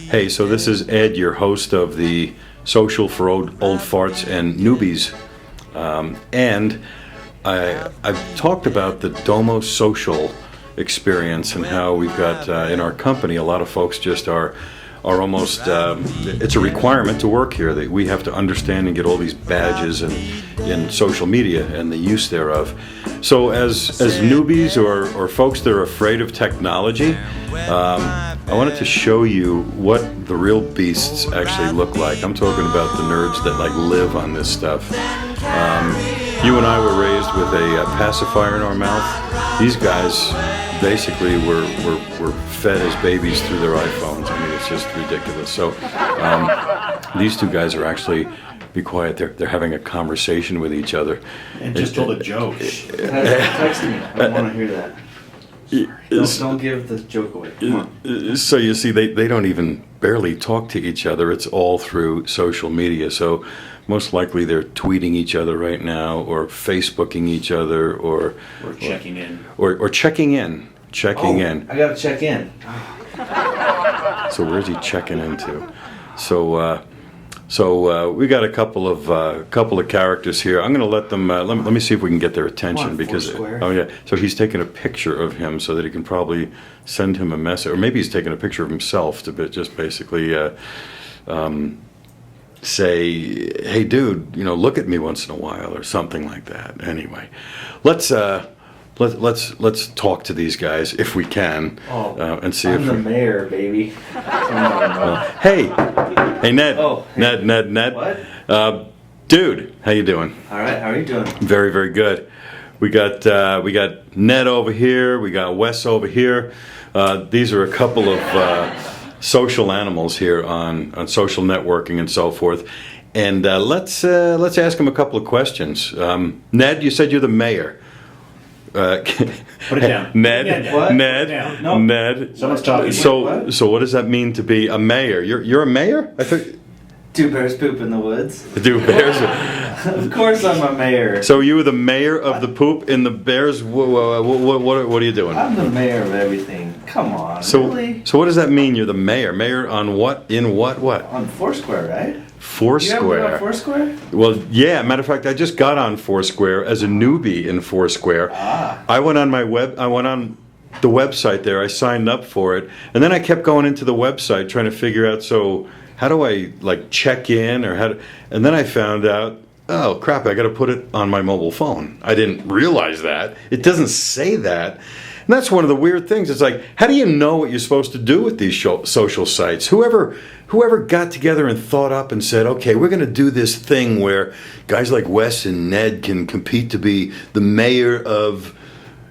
Hey, so this is Ed, your host of the Social for Old Farts and Newbies. And I've talked about the Domo social experience and how we've got in our company a lot of folks just are almost it's a requirement to work here that we have to understand and get all these badges and in social media and the use thereof. So as newbies or folks that are afraid of technology, I wanted to show you what the real beasts actually look like. I'm talking about the nerds that like live on this stuff. You and I were raised with a pacifier in our mouth. These guys basically were fed as babies through their iPhones. I mean, it's just ridiculous. So these two guys are actually, be quiet, they're having a conversation with each other. And just told a joke. Text me. I don't want to hear that. Don't give the joke away. Come on. So you see, they don't even barely talk to each other. It's all through social media. So most likely they're tweeting each other right now, or Facebooking each other, or checking in. Or checking in. I gotta check in. So where's he checking into? So we got a couple of characters here. I'm going to let them. Let me see if we can get their attention because. Foursquare. Oh yeah. So he's taking a picture of him so that he can probably send him a message, or maybe he's taking a picture of himself to just basically say, "Hey, dude, look at me once in a while," or something like that. Anyway, let's talk to these guys if we can, and see I'm if the mayor, baby. Hey, Ned. Oh, hey. Ned. What? Dude, how you doing? All right. How are you doing? Very, very good. We got Ned over here. We got Wes over here. These are a couple of social animals here on social networking and so forth. And let's ask them a couple of questions. Ned, you said you're the mayor. Put it down. Ned. What? Ned. No. Ned. Someone's talking. So what does that mean to be a mayor? You're a mayor? I thought. Do bears poop in the woods? Do bears? Of course I'm a mayor. So you were the mayor of the poop in the bears? What are you doing? I'm the mayor of everything. Come on. So Really? So what does that mean? You're the mayor? Mayor on what? In what? What? On Foursquare, right? Foursquare. You ever been on Foursquare? Well, yeah. Matter of fact, I just got on Foursquare as a newbie in Foursquare. I went on the website there. I signed up for it, and then I kept going into the website trying to figure out. So how do I check in and then I found out. Oh crap! I got to put it on my mobile phone. I didn't realize that. It doesn't say that. And that's one of the weird things. It's like, how do you know what you're supposed to do with these social sites? Whoever got together and thought up and said, okay, we're going to do this thing where guys like Wes and Ned can compete to be the mayor of,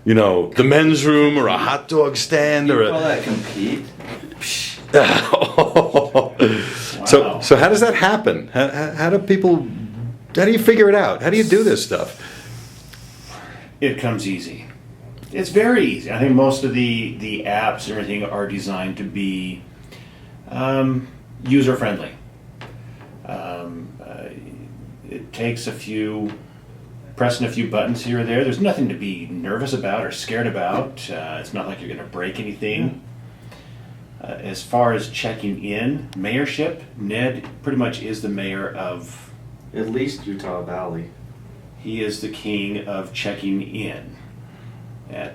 the men's room or a hot dog stand You or call that compete? Wow. So how does that happen? How do you figure it out? How do you do this stuff? It comes easy. It's very easy. I think most of the apps and everything are designed to be user friendly. It takes pressing a few buttons here or there. There's nothing to be nervous about or scared about. It's not like you're going to break anything. As far as checking in, mayorship, Ned pretty much is the mayor of... At least Utah Valley. He is the king of checking in. And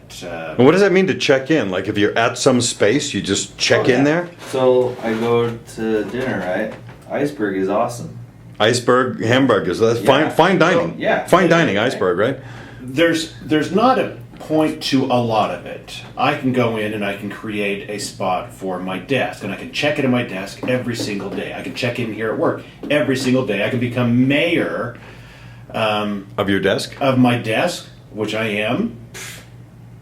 what does that mean to check in? Like if you're at some space, you just check in there? So I go to dinner, right? Iceberg is awesome. Iceberg hamburgers. That's fine dining. Fine dining, Iceberg, right? There's not a point to a lot of it. I can go in and I can create a spot for my desk, and I can check it at my desk every single day. I can check in here at work every single day. I can become mayor of your desk? Of my desk, which I am.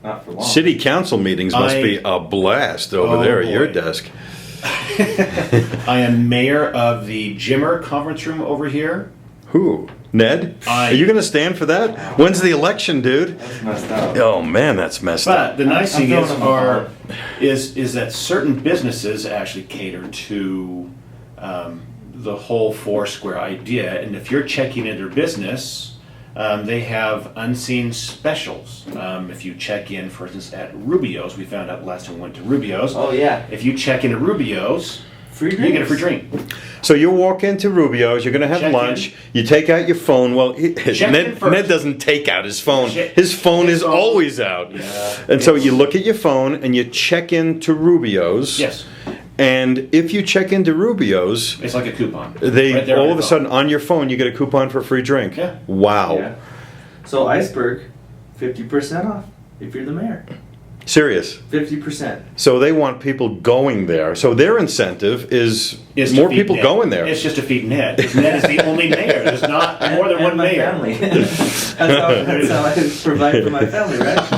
Not for long. City council meetings must be a blast over there at your desk. I am mayor of the Jimmer conference room over here. Who? Ned? Are you going to stand for that? When's the election, dude? That's messed up. Oh man, that's messed up. But the nice thing is that certain businesses actually cater to the whole Foursquare idea, and if you're checking in their business, They have unseen specials. If you check in, for instance, at Rubio's, we found out last time we went to Rubio's. Oh, yeah. If you check in at Rubio's, Free you drinks. get a free drink. So you walk into Rubio's, you're going to have Check lunch, in. you take out your phone. Well, Check in Ned first. doesn't take out his phone. Check- His phone his is phone. always out. Yeah. And so you look at your phone and you check into Rubio's. Yes, And if you check into Rubio's, it's like a coupon. they Right there on all your of a phone. sudden on your phone you get a coupon for a free drink. Yeah. Wow. Yeah. So Iceberg, 50% off if you're the mayor. Serious. 50%. So they want people going there. So their incentive is Is more to feed people Ned. going there. It's just to feed Ned. Ned is the only mayor. There's not more than And one my mayor. family. that's how I provide for my family, right?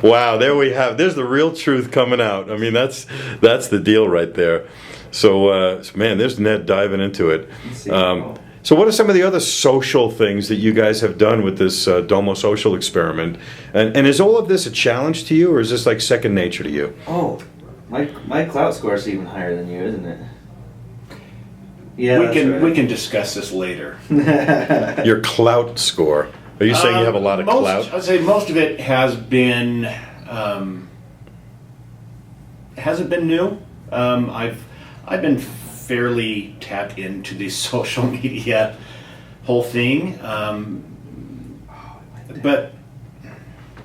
Wow, there we have. There's the real truth coming out. I mean, that's the deal right there. So, man, there's Ned diving into it. Let's see. So, what are some of the other social things that you guys have done with this Domo social experiment? And is all of this a challenge to you, or is this like second nature to you? Oh, my clout score is even higher than you, isn't it? Yeah, We can discuss this later. Your clout score. Are you saying you have a lot of clout? I'd say most of it has been hasn't been new. I've been fairly tapped into the social media whole thing, but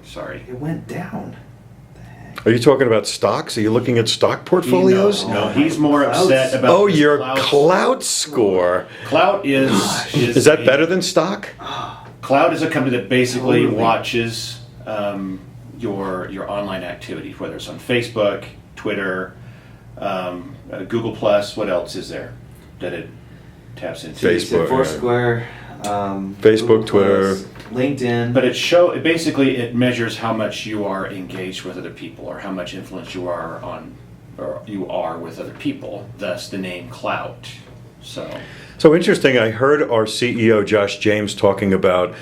sorry. It went down. Are you talking about stocks? Are you looking at stock portfolios? No, he's more Clouds. upset about. Oh, his your clout. clout score. Clout is Is that better than stock? Cloud is a company that basically Totally. watches your online activity, whether it's on Facebook, Twitter, Google Plus. What else is there that it taps into? Facebook. Foursquare, Facebook, Google Twitter. Plus, LinkedIn. But it measures how much you are engaged with other people, or how much influence you are on, or you are with other people. Thus, the name Clout. So interesting. I heard our CEO Josh James talking about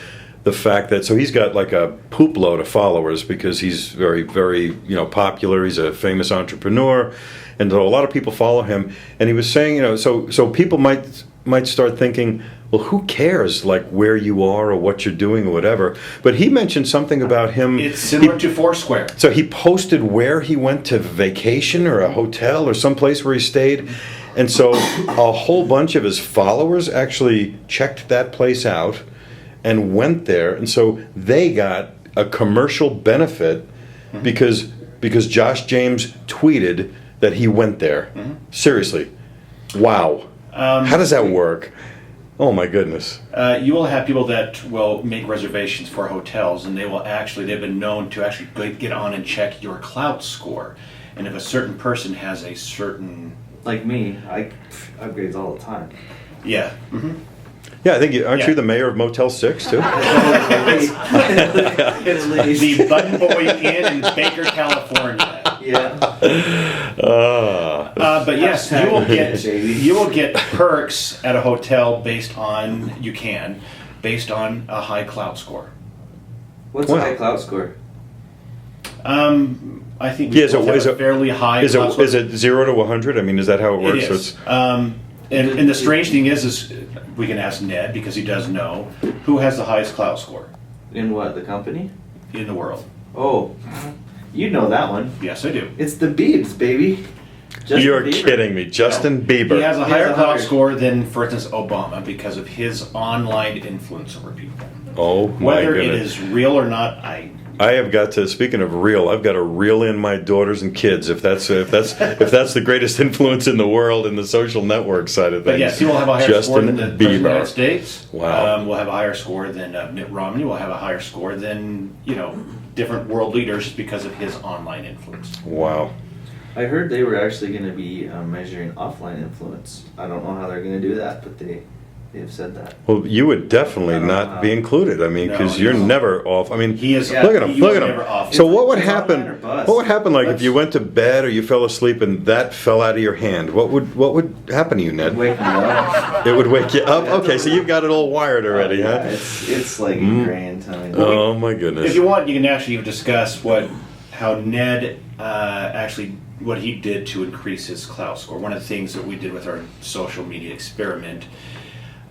the fact that he's got like a poop load of followers because he's very, very popular. He's a famous entrepreneur, and so a lot of people follow him. And he was saying, so people might start thinking, well, who cares like where you are or what you're doing or whatever. But he mentioned something about him. It's similar to Foursquare. So he posted where he went to vacation or a hotel or someplace where he stayed. And so a whole bunch of his followers actually checked that place out and went there. And so they got a commercial benefit because Josh James tweeted that he went there. Seriously. Wow. How does that work? Oh my goodness. You will have people that will make reservations for hotels, and they've been known to actually get on and check your clout score. And if a certain person has a certain, Like me, I upgrades all the time. yeah, Yeah, I think aren't Yeah. you the mayor of Motel 6 too? it's the Button Boy Inn in Baker, California. Yeah. But yes, Hashtag baby. you will get perks at a hotel based on a high clout score. What's Wow. a high clout score? I think Yeah, we both have is a it- fairly high. Is clout score. it 0 to 100? I mean, is that how it works? It So is. And the strange thing is we can ask Ned, because he does know, who has the highest clout score In what, the company? in the world. Oh, you know that one. Yes, I do. It's the Biebs, baby. Justin You're Bieber. kidding me. Justin Bieber. He has a He higher has a clout higher- score than, for instance, Obama, because of his online influence over people. Oh my Whether it goodness. is real or not, I have got to. Speaking of reel, I've got to reel in my daughters and kids. If that's the greatest influence in the world in the social network side of things. But yes, he will have a higher Justin score than the President of the United Bieber. States. Wow. Will have a higher score than Mitt Romney. Will have a higher score than different world leaders, just because of his online influence. Wow. I heard they were actually going to be measuring offline influence. I don't know how they're going to do that, but they have said that. Well, you would definitely not be included. I mean, because No, you're no. never off. I mean, He is. Yeah, look at him. you Look are at never him. off. So what would It's happen? online or bust. What would happen? Like if Let's- you went to bed or you fell asleep and that fell out of your hand? What would happen to you, Ned? Wake me up. It would wake you up. Okay, so you've got it all wired already, Yeah, huh? it's like ingrained. I mean, Oh my goodness. If you want, you can actually discuss how Ned what he did to increase his clout score. One of the things that we did with our social media experiment,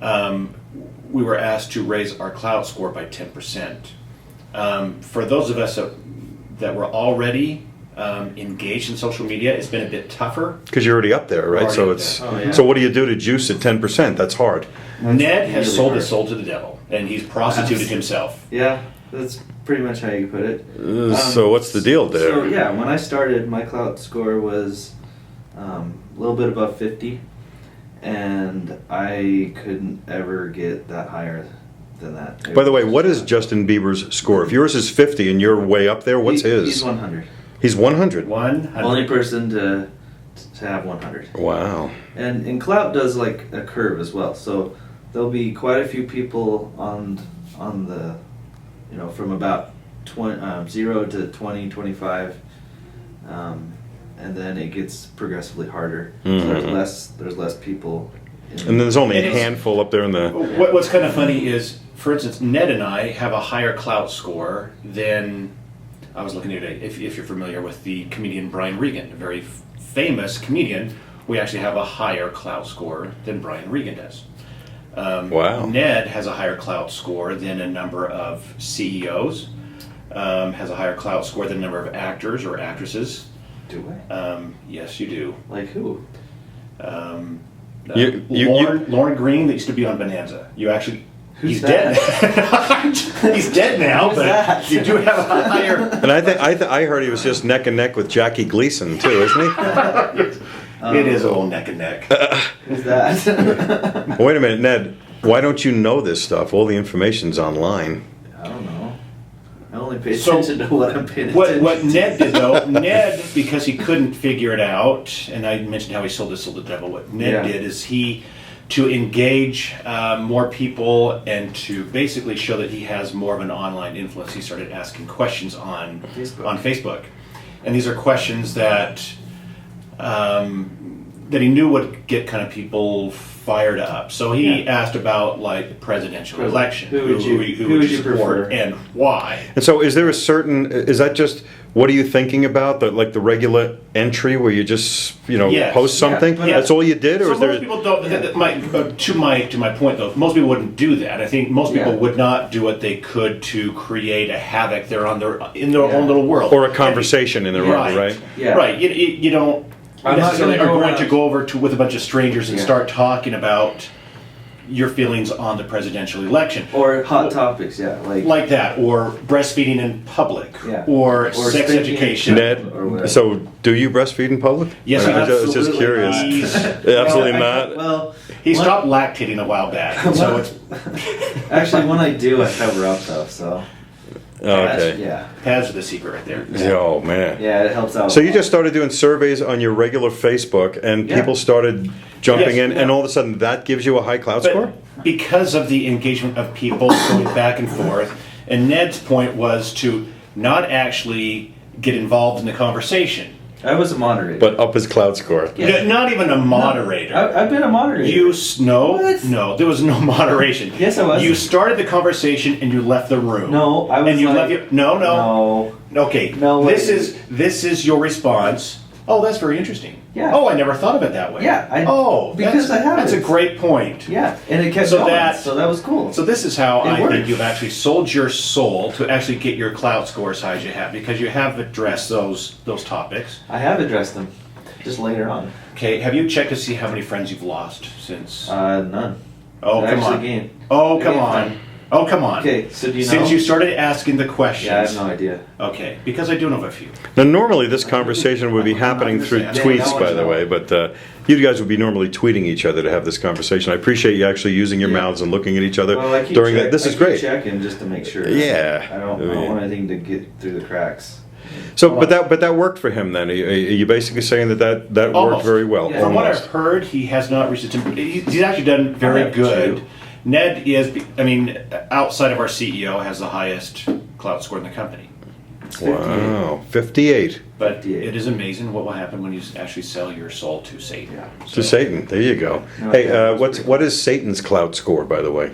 we were asked to raise our clout score by 10%. For those of us that were already engaged in social media, it's been a bit tougher. Because you're already up there, right? Already So up it's there. Oh, yeah. so what do you do to juice at 10%? That's hard. Ned has really sold hard. his soul to the devil, and he's prostituted himself. Yeah, that's pretty much how you put it. So what's the deal there? So yeah, when I started, my clout score was a little bit above 50, and I couldn't ever get that higher than that. By the way, what is Justin Bieber's score? If yours is 50 and you're way up there, what's his? He's 100. He's 100. 100. Only person to have 100. Wow. And clout does like a curve as well. So there'll be quite a few people on the, from about 0 to 20, 25, and then it gets progressively harder. Mhm. So there's less people. And then there's only a And it's- handful up there in the. What's kind of funny is, for instance, Ned and I have a higher clout score than, I was looking at it, if you're familiar with the comedian Brian Regan, a very famous comedian, we actually have a higher clout score than Brian Regan does. Wow. Ned has a higher clout score than a number of CEOs, has a higher clout score than a number of actors or actresses. Do I? Yes, you do. Like who? Lauren Green, that used to be on Bonanza. You actually, Who's he's that? dead. He's dead now, Who's but that? you do have a higher. And I heard he was just neck and neck with Jackie Gleason too, isn't he? It is a little neck and neck. Who's that? Wait a minute, Ned. Why don't you know this stuff? All the information's online. I don't know. I only pay So, attention to what I'm paying attention What to. Ned did though, Ned, because he couldn't figure it out, and I mentioned how he sold his soul to the devil. What Ned Yeah. did is to engage more people and to basically show that he has more of an online influence. He started asking questions on Facebook, and these are questions that that he knew would get kind of people fired up. So he asked about like the presidential election. Who would you support prefer? and why? And so, is that just what are you thinking about? The regular entry where you just Yes. post something? Yeah. That's all you did, or So is there? most people don't. To my point though, most people wouldn't do that. I think most people Yeah. would not do what they could to create a havoc there in their own little world, Or a conversation in the room, right? Yeah. Right. You don't I'm not necessarily gonna are go going around- to go over with a bunch of strangers and Yeah. start talking about your feelings on the presidential election. Or hot topics, yeah. Like that, or breastfeeding in public, Yeah. or Or sex spanking education. Ned, Or whatever. so do you breastfeed in public? Yes, I was just absolutely curious. not. Absolutely Well, not. Well, He when- stopped lactating a while back, so it's Actually, when I do, I cover up though. So Okay. yeah, pads are the secret right there. Oh man. yeah, it helps out. So a you lot. just started doing surveys on your regular Facebook, and Yeah. people started jumping Yes, in, yeah. and all of a sudden that gives you a high cloud score? But because of the engagement of people going back and forth, and Ned's point was to not actually get involved in the conversation. I was a moderator. But up his cloud score. Yeah. Not even a moderator. I've been a moderator. No, there was no moderation. Yes, I was. You started the conversation and you left the room. No, I was And you like- left your, no. No. Okay. No, This wait. is your response. Oh, that's very interesting. Yeah. Oh, I never thought of it that way. Yeah, that's, because I haven't. That's a great point. Yeah, and it kept So going. that- So that was cool. So this is how It I worked. think you've actually sold your soul to actually get your clout score as high as you have, because you have addressed those topics. I have addressed them, just later on. Okay, have you checked to see how many friends you've lost since? None. Oh, I come actually on. gained. Oh, I come gained on. friend. Oh, come on. Okay, so do you know? Since you started asking the questions. Yeah, I have no idea. Okay, because I do know of a few. Now, normally this conversation would be happening through understand. tweets, Yeah, by no the one's way, but you guys would be normally tweeting each other to have this conversation. I appreciate you actually using your Yeah. mouths and looking at each other Well, I keep during that. This I is keep great. checking just to make sure. Yeah. I don't want anything to get through the cracks. So, but that worked for him then. Are you basically saying that worked Almost. very well? Yeah. From what Almost. I've heard, he has not reached his. He's actually done very I have good. two. Ned is, outside of our CEO, has the highest clout score in the company. Wow, 58 But 58. it is amazing what will happen when you actually sell your soul to Satan. Yeah. to Satan. There you go. No, Hey, yeah, that's what is Satan's clout score, by the way?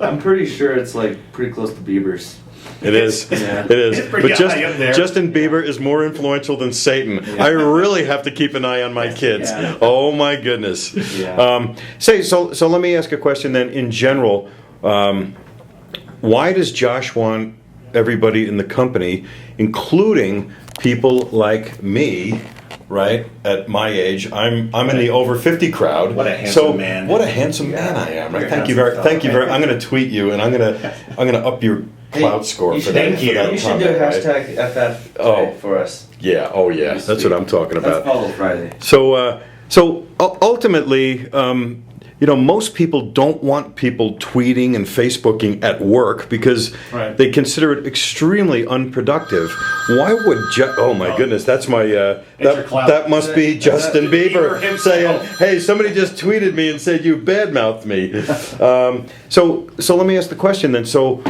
I'm pretty sure it's like pretty close to Bieber's. It is. Yeah. It is. It's pretty But high up there. Justin Bieber is more influential than Satan. I really have to keep an eye on my kids. Yeah. Oh my goodness. Yeah. So let me ask a question then. In general, why does Josh want everybody in the company, including people like me, right at my age? I'm in the over 50 crowd. What a handsome man. What a handsome man I am. Right? You're Thank you handsome very. Thank you fellow. very. I'm going to tweet you, and I'm going to up your clout score You for should, that. Thank you. for that You should do comment, right? hashtag FF Oh. for us. Yeah. Oh yeah. That's what I'm talking Let's about. follow Friday. So ultimately, most people don't want people tweeting and Facebooking at work because Right. they consider it extremely unproductive. Why would oh my goodness, that's my your clout. that must be That- Justin Bieber Bieber himself. saying, "Hey, somebody just tweeted me and said you badmouthed me." So let me ask the question then. So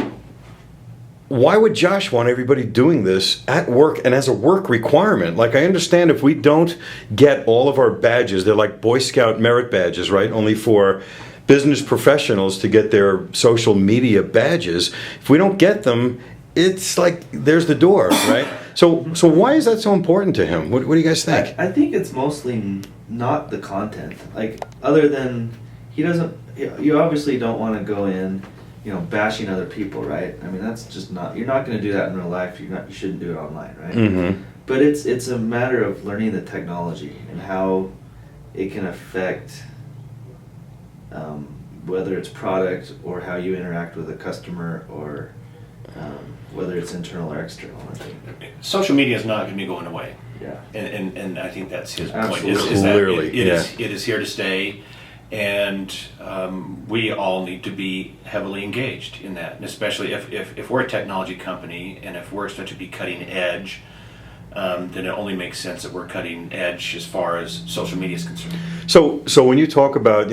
why would Josh want everybody doing this at work and as a work requirement? Like, I understand if we don't get all of our badges, they're like Boy Scout merit badges, right? Only for business professionals to get their social media badges. If we don't get them, it's like there's the door, right? So why is that so important to him? What do you guys think? I think it's mostly not the content. Like, other than he doesn't. You obviously don't want to go in, bashing other people, right? I mean, that's just not. You're not going to do that in real life. You shouldn't do it online, right? Mm-hmm. But it's a matter of learning the technology and how it can affect whether it's product or how you interact with a customer or whether it's internal or external. I think. Social media is not going to be going away. Yeah. And I think that's his Absolutely. point. Is that Clearly, it is here to stay, and we all need to be heavily engaged in that. And especially if we're a technology company and if we're expected to be cutting edge, then it only makes sense that we're cutting edge as far as social media is concerned. So when you talk about,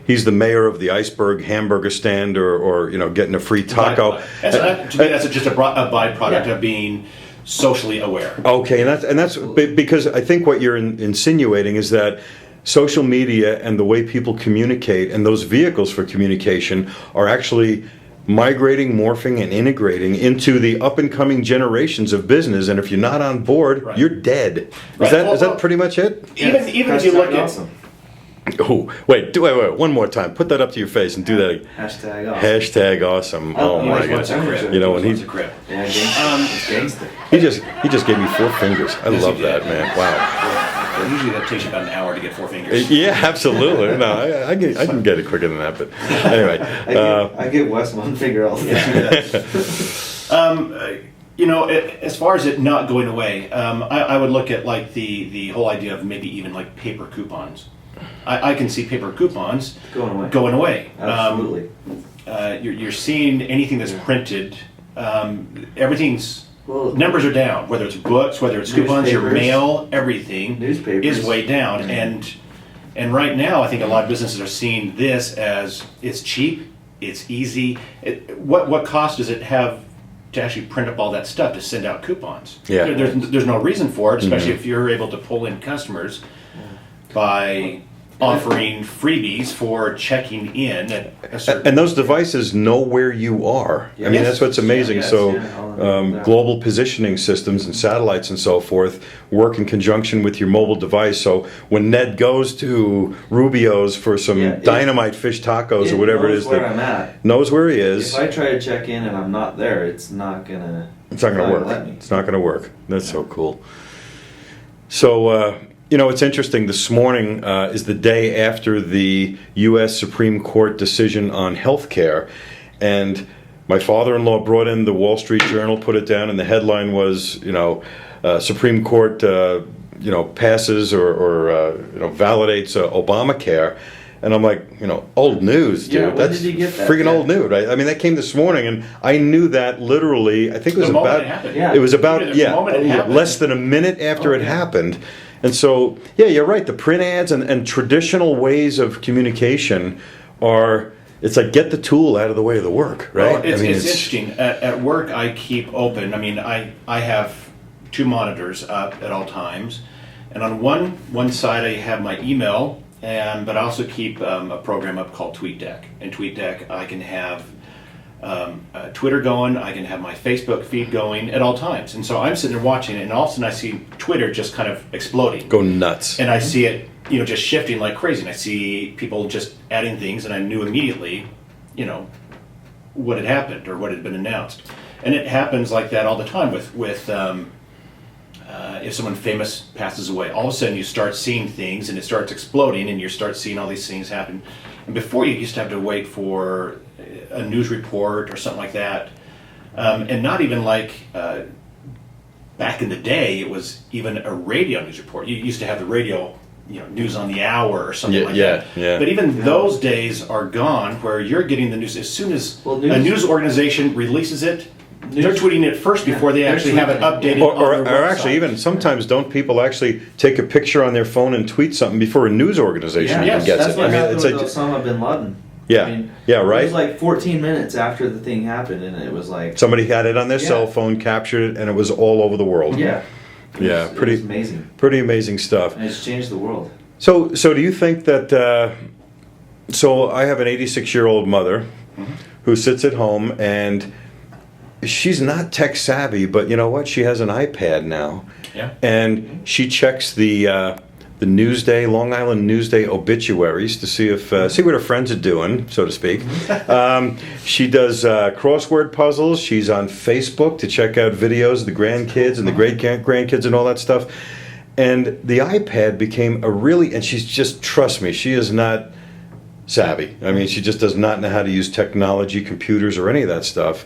he's the mayor of the Iceberg hamburger stand or getting a free taco. To me, that's just a byproduct Yeah. of being socially aware. Okay, and that's because I think what you're insinuating is that social media and the way people communicate and those vehicles for communication are actually migrating, morphing, and integrating into the up-and-coming generations of business. And if you're not on board, Right. you're dead. Right. Is that pretty much it? Even if you look at awesome. Oh, wait, one more time. Put that up to your face and do that again. Hashtag awesome. Hashtag awesome. Oh he my always goodness. wants a crib. You know, when What's he a crib? Yeah, it's gangster. he just gave me 4 fingers. I Yes, love he did. that, man. Wow. Well, usually that takes you about an hour to get 4 fingers. Yeah, absolutely. No, I can get it quicker than that. But anyway, I give Wes one finger all the time. As far as it not going away, I would look at like the whole idea of maybe even like paper coupons. I can see paper coupons Going away. Absolutely. You're seeing anything that's printed. Everything's numbers are down. Whether it's books, whether it's coupons, your Newspapers. mail, everything Newspapers. is way down. And right now, I think a lot of businesses are seeing this as it's cheap, it's easy. What cost does it have to actually print up all that stuff to send out coupons? Yeah. There's no reason for it, especially if you're able to pull in customers by offering freebies for checking in at a certain. and those devices know where you are. I mean, Yes. that's what's amazing. Yes, So, yeah. global positioning systems and satellites and so forth work in conjunction with your mobile device. So, when Ned goes to Rubio's for some dynamite fish tacos or whatever it is, Where I'm at. knows where he is. If I try to check in and I'm not there, it's not gonna. It's not going to work. let me. It's not going to work. That's so cool. So, it's interesting. This morning is the day after the U.S. Supreme Court decision on health care. And my father-in-law brought in the Wall Street Journal, put it down, and the headline was, Supreme Court, passes or validates Obamacare. And I'm like, old news, dude. Yeah, when That's did you get that? freaking Yeah. old news, right? I mean, that came this morning, and I knew that literally. I think it was The moment about. it happened. Yeah. It was about The moment it happened. less than a minute after it yeah. happened. And so, you're right. The print ads and traditional ways of communication are. It's like get the tool out of the way of the work, right? Well, it's interesting. At work, I keep open. I mean, I have 2 monitors up at all times, and on one side I have my email, but I also keep a program up called TweetDeck. And TweetDeck, I can have Twitter going, I can have my Facebook feed going at all times. And so I'm sitting there watching it, and all of a sudden I see Twitter just kind of exploding. Go nuts. And I see it, just shifting like crazy. And I see people just adding things, and I knew immediately, what had happened or what had been announced. And it happens like that all the time with if someone famous passes away. All of a sudden you start seeing things, and it starts exploding, and you start seeing all these things happen. And before, you used to have to wait for a news report or something like that. And not even like back in the day, it was even a radio news report. You used to have the radio, news on the hour or something like that. Yeah. But even those days are gone, where you're getting the news as soon as a news organization releases it. They're tweeting it first before they actually have it updated Or on their website. actually, even sometimes don't people actually take a picture on their phone and tweet something before a news organization even yes, gets That's it? what happened with it's Osama bin Laden. Yeah. Yeah, right. It was like 14 minutes after the thing happened, and it was like... somebody had it on their cell phone, captured it, and it was all over the world. Yeah. Yeah, It was amazing. Pretty amazing stuff. And it's changed the world. So do you think that? So I have an 86-year-old mother who sits at home, and she's not tech savvy, but you know what? She has an iPad now, and she checks the Newsday, Long Island Newsday obituaries to see if see what her friends are doing, so to speak. She does crossword puzzles. She's on Facebook to check out videos of the grandkids and the great grandkids and all that stuff. And the iPad became and she's just, trust me, she is not savvy. I mean, she just does not know how to use technology, computers, or any of that stuff.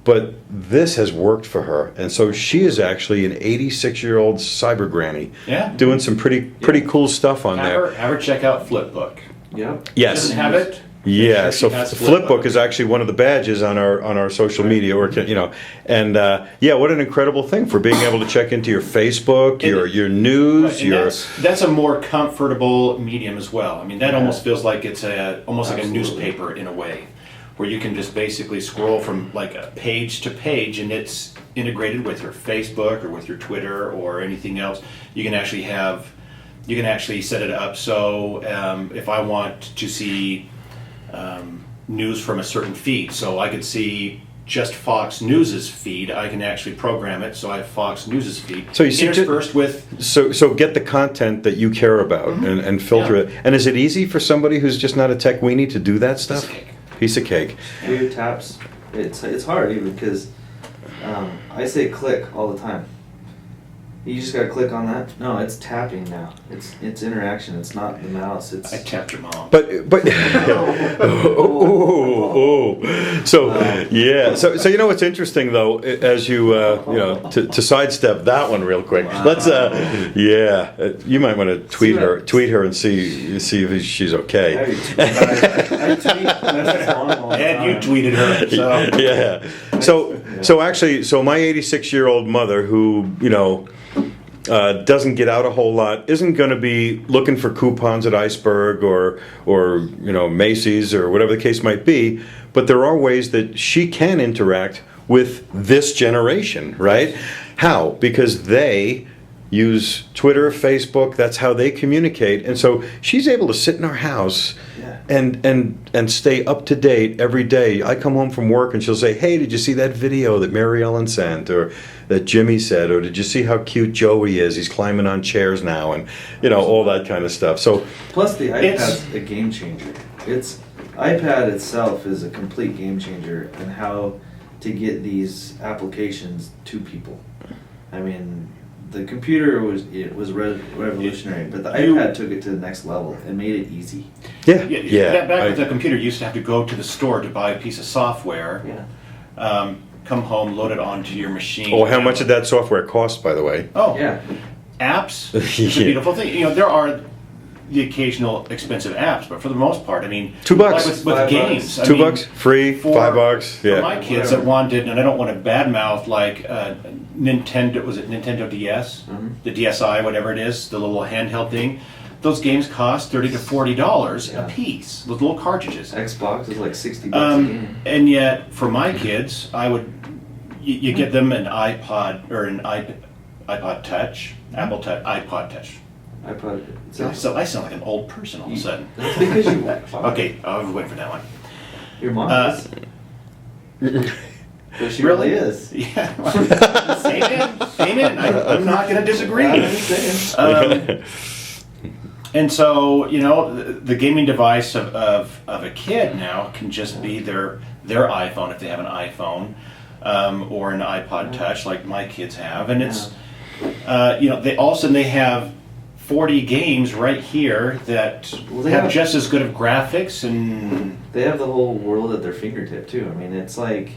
But this has worked for her, and so she is actually an 86-year-old cyber granny, doing some pretty cool stuff on there. Have her check out Flipbook. Yep. Yes. Doesn't have it? Yeah. Sure, So she has Flipbook is actually one of the badges on our social media, and what an incredible thing for being able to check into your Facebook, your news, Right, and that's a more comfortable medium as well. I mean, that almost feels like it's almost like a newspaper in a way, where you can just basically scroll from like a page to page, and it's integrated with your Facebook or with your Twitter or anything else. You can actually set it up so if I want to see news from a certain feed, so I could see just Fox News's feed, I can actually program it so I have Fox News's feed So you see, interspersed with... So get the content that you care about and filter it. And is it easy for somebody who's just not a tech weenie to do that stuff? Piece of cake. Weird taps. It's hard even because I say click all the time. You just gotta click on that. No, it's tapping now. It's interaction. It's not the mouse. It's. I tapped your mom. But So what's interesting though, as you to sidestep that one real quick. Let's you might want to tweet her and see if she's okay. And you tweeted her. So. Yeah. So actually, my 86-year-old mother who doesn't get out a whole lot, isn't going to be looking for coupons at Iceberg or Macy's or whatever the case might be, but there are ways that she can interact with this generation, right? How? Because they use Twitter, Facebook, that's how they communicate, and so she's able to sit in her house and stay up to date every day. I come home from work and she'll say, "Hey, did you see that video that Mary Ellen sent, or that Jimmy said, or did you see how cute Joey is? He's climbing on chairs now," and all that kind of stuff. So plus the iPad's a game changer. iPad itself is a complete game changer in how to get these applications to people. I mean, the computer was revolutionary, but the iPad took it to the next level and made it easy. Back with the computer, you used to have to go to the store to buy a piece of software. Come home, load it onto your machine. Oh, how much did that software cost, by the way? Oh, yeah. Apps. It's a beautiful thing. There are the occasional expensive apps, but for the most part, I mean, $2. Like with games. $2, free, $5. Yeah. For my kids that wanted, and I don't want to badmouth, like Nintendo. Was it Nintendo DS? Mm-hmm. The DSi, whatever it is, the little handheld thing. Those games cost $30 to $40 a piece. Those little cartridges. Xbox is like $60 a game. And yet, for my kids, you get them an iPod or an iPod Touch, Apple Touch, iPod Touch. So I sound like an old person all of a You- sudden. That's because you. Okay. Okay, I was waiting for that one. Your mom is. But she really is. Yeah. Amen. Amen. I'm not going to disagree. And so, the gaming device of a kid now can just be their iPhone if they have an iPhone, or an iPod Touch like my kids have, and it's they all of a sudden they have 40 games right here that have just as good of graphics, and they have the whole world at their fingertip too. I mean, it's like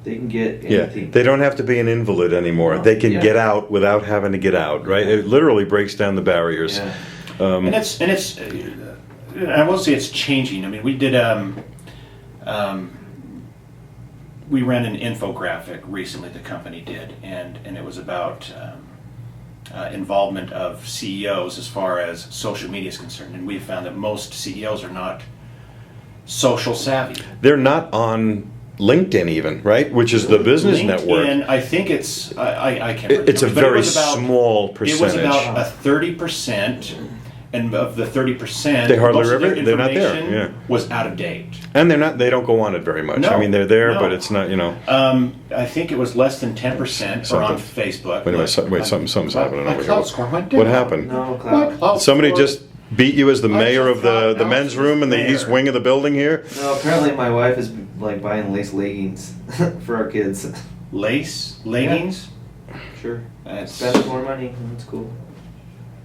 they can get anything. Yeah, they don't have to be an invalid anymore. They can get out without having to get out. Right? It literally breaks down the barriers. Yeah. And it's I will say it's changing. I mean, we did we ran an infographic recently. The company did, and it was about involvement of CEOs as far as social media is concerned. And we found that most CEOs are not social savvy. They're not on LinkedIn even, right? Which is the business LinkedIn, network. I think it's I can't remember. It's a very small percentage. It was about a 30%. And of the 30%, they hardly most of their they're not there. Yeah. was out of date. And they don't go on it very much. No, I mean, they're there, but it's not, I think it was less than 10% are on Facebook. Wait, something's happening over here. Cloud score went down. What happened? No, Cloud. Somebody just beat you as the mayor of the men's room in the east wing of the building here? No, apparently my wife is like buying lace leggings for our kids. Lace leggings? Yeah. Sure. Spend more money. That's cool.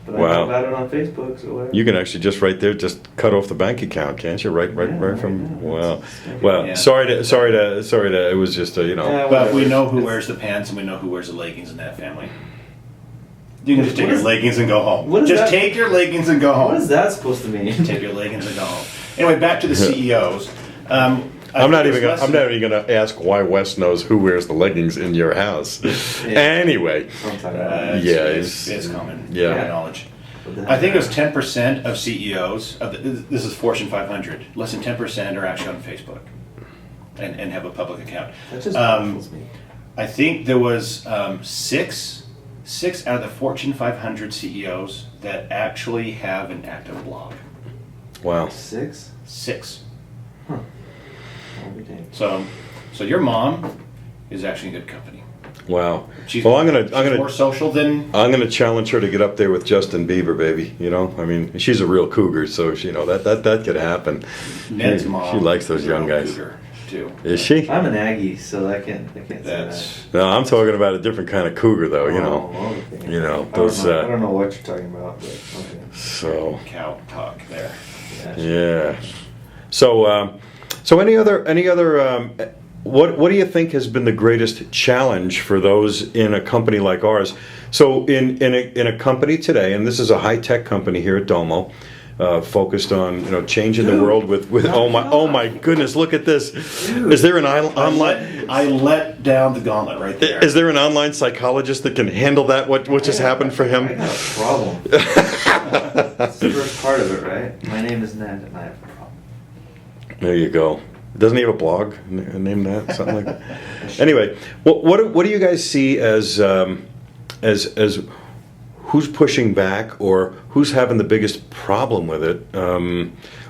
But Wow. I know about it on Facebook, so whatever. You can actually just right there, just cut off the bank account, can't you? Right from. Wow. Well, Yeah. sorry to. It was just But we know who wears the pants and we know who wears the leggings in that family. You can just take your leggings and go home. Just take your leggings and go home. What is that supposed to mean? Take your leggings and go home. Anyway, back to the CEOs. I'm not even going to ask why Wes knows who wears the leggings in your house. Anyway, it's common knowledge. I think it was 10% of CEOs. This is Fortune 500. Less than 10% are actually on Facebook and have a public account. That just baffles me. I think there was six out of the Fortune 500 CEOs that actually have an active blog. Wow. Six. Huh. So your mom is actually in good company. Wow. She's I'm gonna more social than. I'm gonna challenge her to get up there with Justin Bieber, baby. I mean, she's a real cougar, so that could happen. Ned's mom. She likes those young guys. Cougar too. Is she? I'm an Aggie, so I can't say that. No, I'm talking about a different kind of cougar, though. Those. I don't know what you're talking about, but okay. So. Cow talk there. Yeah. So any other what do you think has been the greatest challenge for those in a company like ours? So in a company today, and this is a high tech company here at Domo, focused on changing the world with oh my goodness, look at this. Is there an online? I let down the gauntlet right there. Is there an online psychologist that can handle that? What just happened for him? I got a problem. That's the first part of it, right? My name is Ned, and I have a problem. There you go. Doesn't he have a blog? Name that something like that. Anyway, what do you guys see as who's pushing back or who's having the biggest problem with it?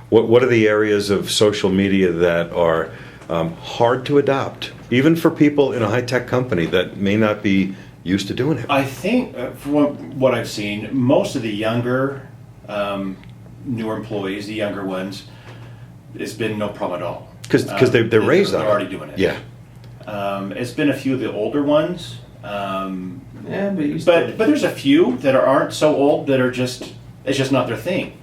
What are the areas of social media that are hard to adopt, even for people in a high tech company that may not be used to doing it? I think, from what I've seen, most of the younger, newer employees, the younger ones, it's been no problem at all. Because they're raised on it. They're already doing it. Yeah. It's been a few of the older ones. But there's a few that aren't so old that are it's just not their thing.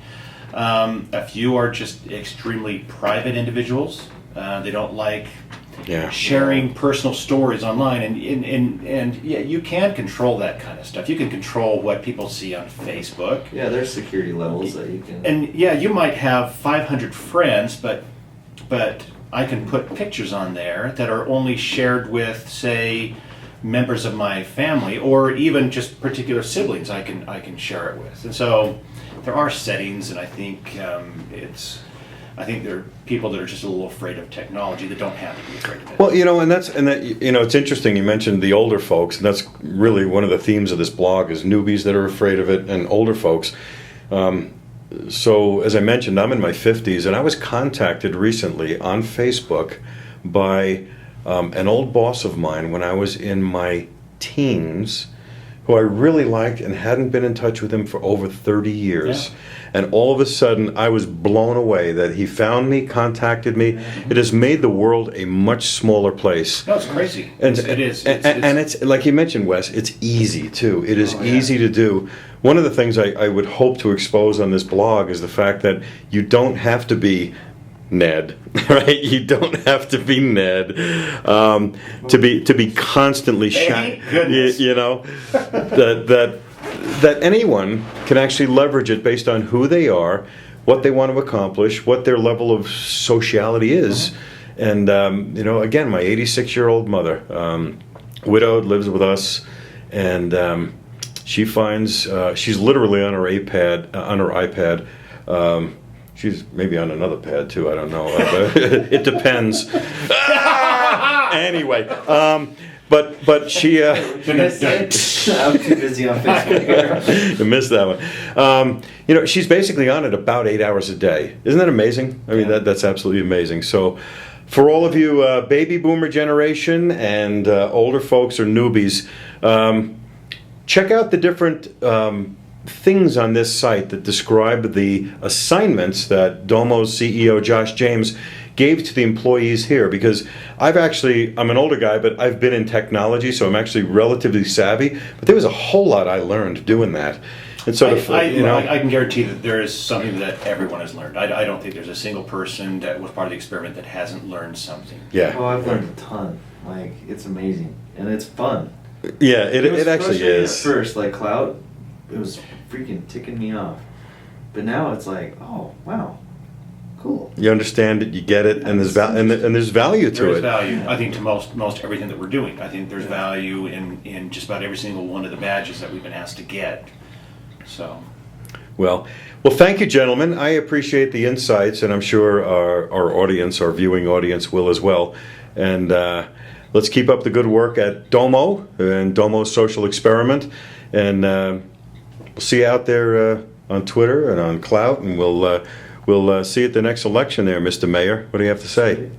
A few are just extremely private individuals. They don't like sharing personal stories online, and you can control that kind of stuff. You can control what people see on Facebook. Yeah, there's security levels that you can. And you might have 500 friends, but I can put pictures on there that are only shared with, say, members of my family, or even just particular siblings I can share it with. And so there are settings, and I think I think there are people that are just a little afraid of technology that don't have to be afraid of it. Well, it's interesting you mentioned the older folks, and that's really one of the themes of this blog is newbies that are afraid of it and older folks. So as I mentioned, I'm in my 50s, and I was contacted recently on Facebook by an old boss of mine when I was in my teens, who I really liked and hadn't been in touch with him for over 30 years. Yeah. And all of a sudden, I was blown away that he found me, contacted me. It has made the world a much smaller place. No, it's crazy. And It is. And it's like you mentioned, Wes. It's easy too. It is Oh, yeah. easy to do. One of the things I would hope to expose on this blog is the fact that you don't have to be Ned, right? You don't have to be Ned to be constantly Thank shining. goodness. You know that anyone can actually leverage it based on who they are, what they want to accomplish, what their level of sociality is. And you know, again, my 86-year-old mother, widowed, lives with us, and she finds she's literally on her iPad. She's maybe on another pad too. I don't know. It depends. Anyway, but she. Did I say it? I'm too busy on Facebook. You missed that one. You know, she's basically on it about 8 hours a day. Isn't that amazing? I mean, that's absolutely amazing. So, for all of you baby boomer generation and older folks or newbies, check out the different things on this site that describe the assignments that Domo's CEO Josh James gave to the employees here, because I'm an older guy, but I've been in technology, so I'm actually relatively savvy, but there was a whole lot I learned doing that. And sort of, I can guarantee that there is something that everyone has learned. I don't think there's a single person that was part of the experiment that hasn't learned something. Yeah. Oh, I've learned a ton. Like, it's amazing. And it's fun. Yeah, it was actually frustrating is. At first, like cloud, it was freaking ticking me off. But now it's like, oh, wow, cool. You understand it, you get it, and there's and there's value to There is it. value, I think, to most everything that we're doing. I think there's value in just about every single one of the badges that we've been asked to get. So, Well, thank you, gentlemen. I appreciate the insights, and I'm sure our audience, our viewing audience, will as well. And let's keep up the good work at Domo and Domo's social experiment. And we'll see you out there on Twitter and on Clout, and we'll see you at the next election there, Mr. Mayor. What do you have to say?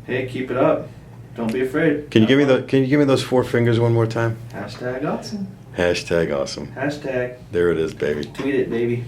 Hey, keep it up. Don't be afraid. Can you give me those 4 fingers one more time? Hashtag awesome. Hashtag awesome. Hashtag. There it is, baby. Tweet it, baby.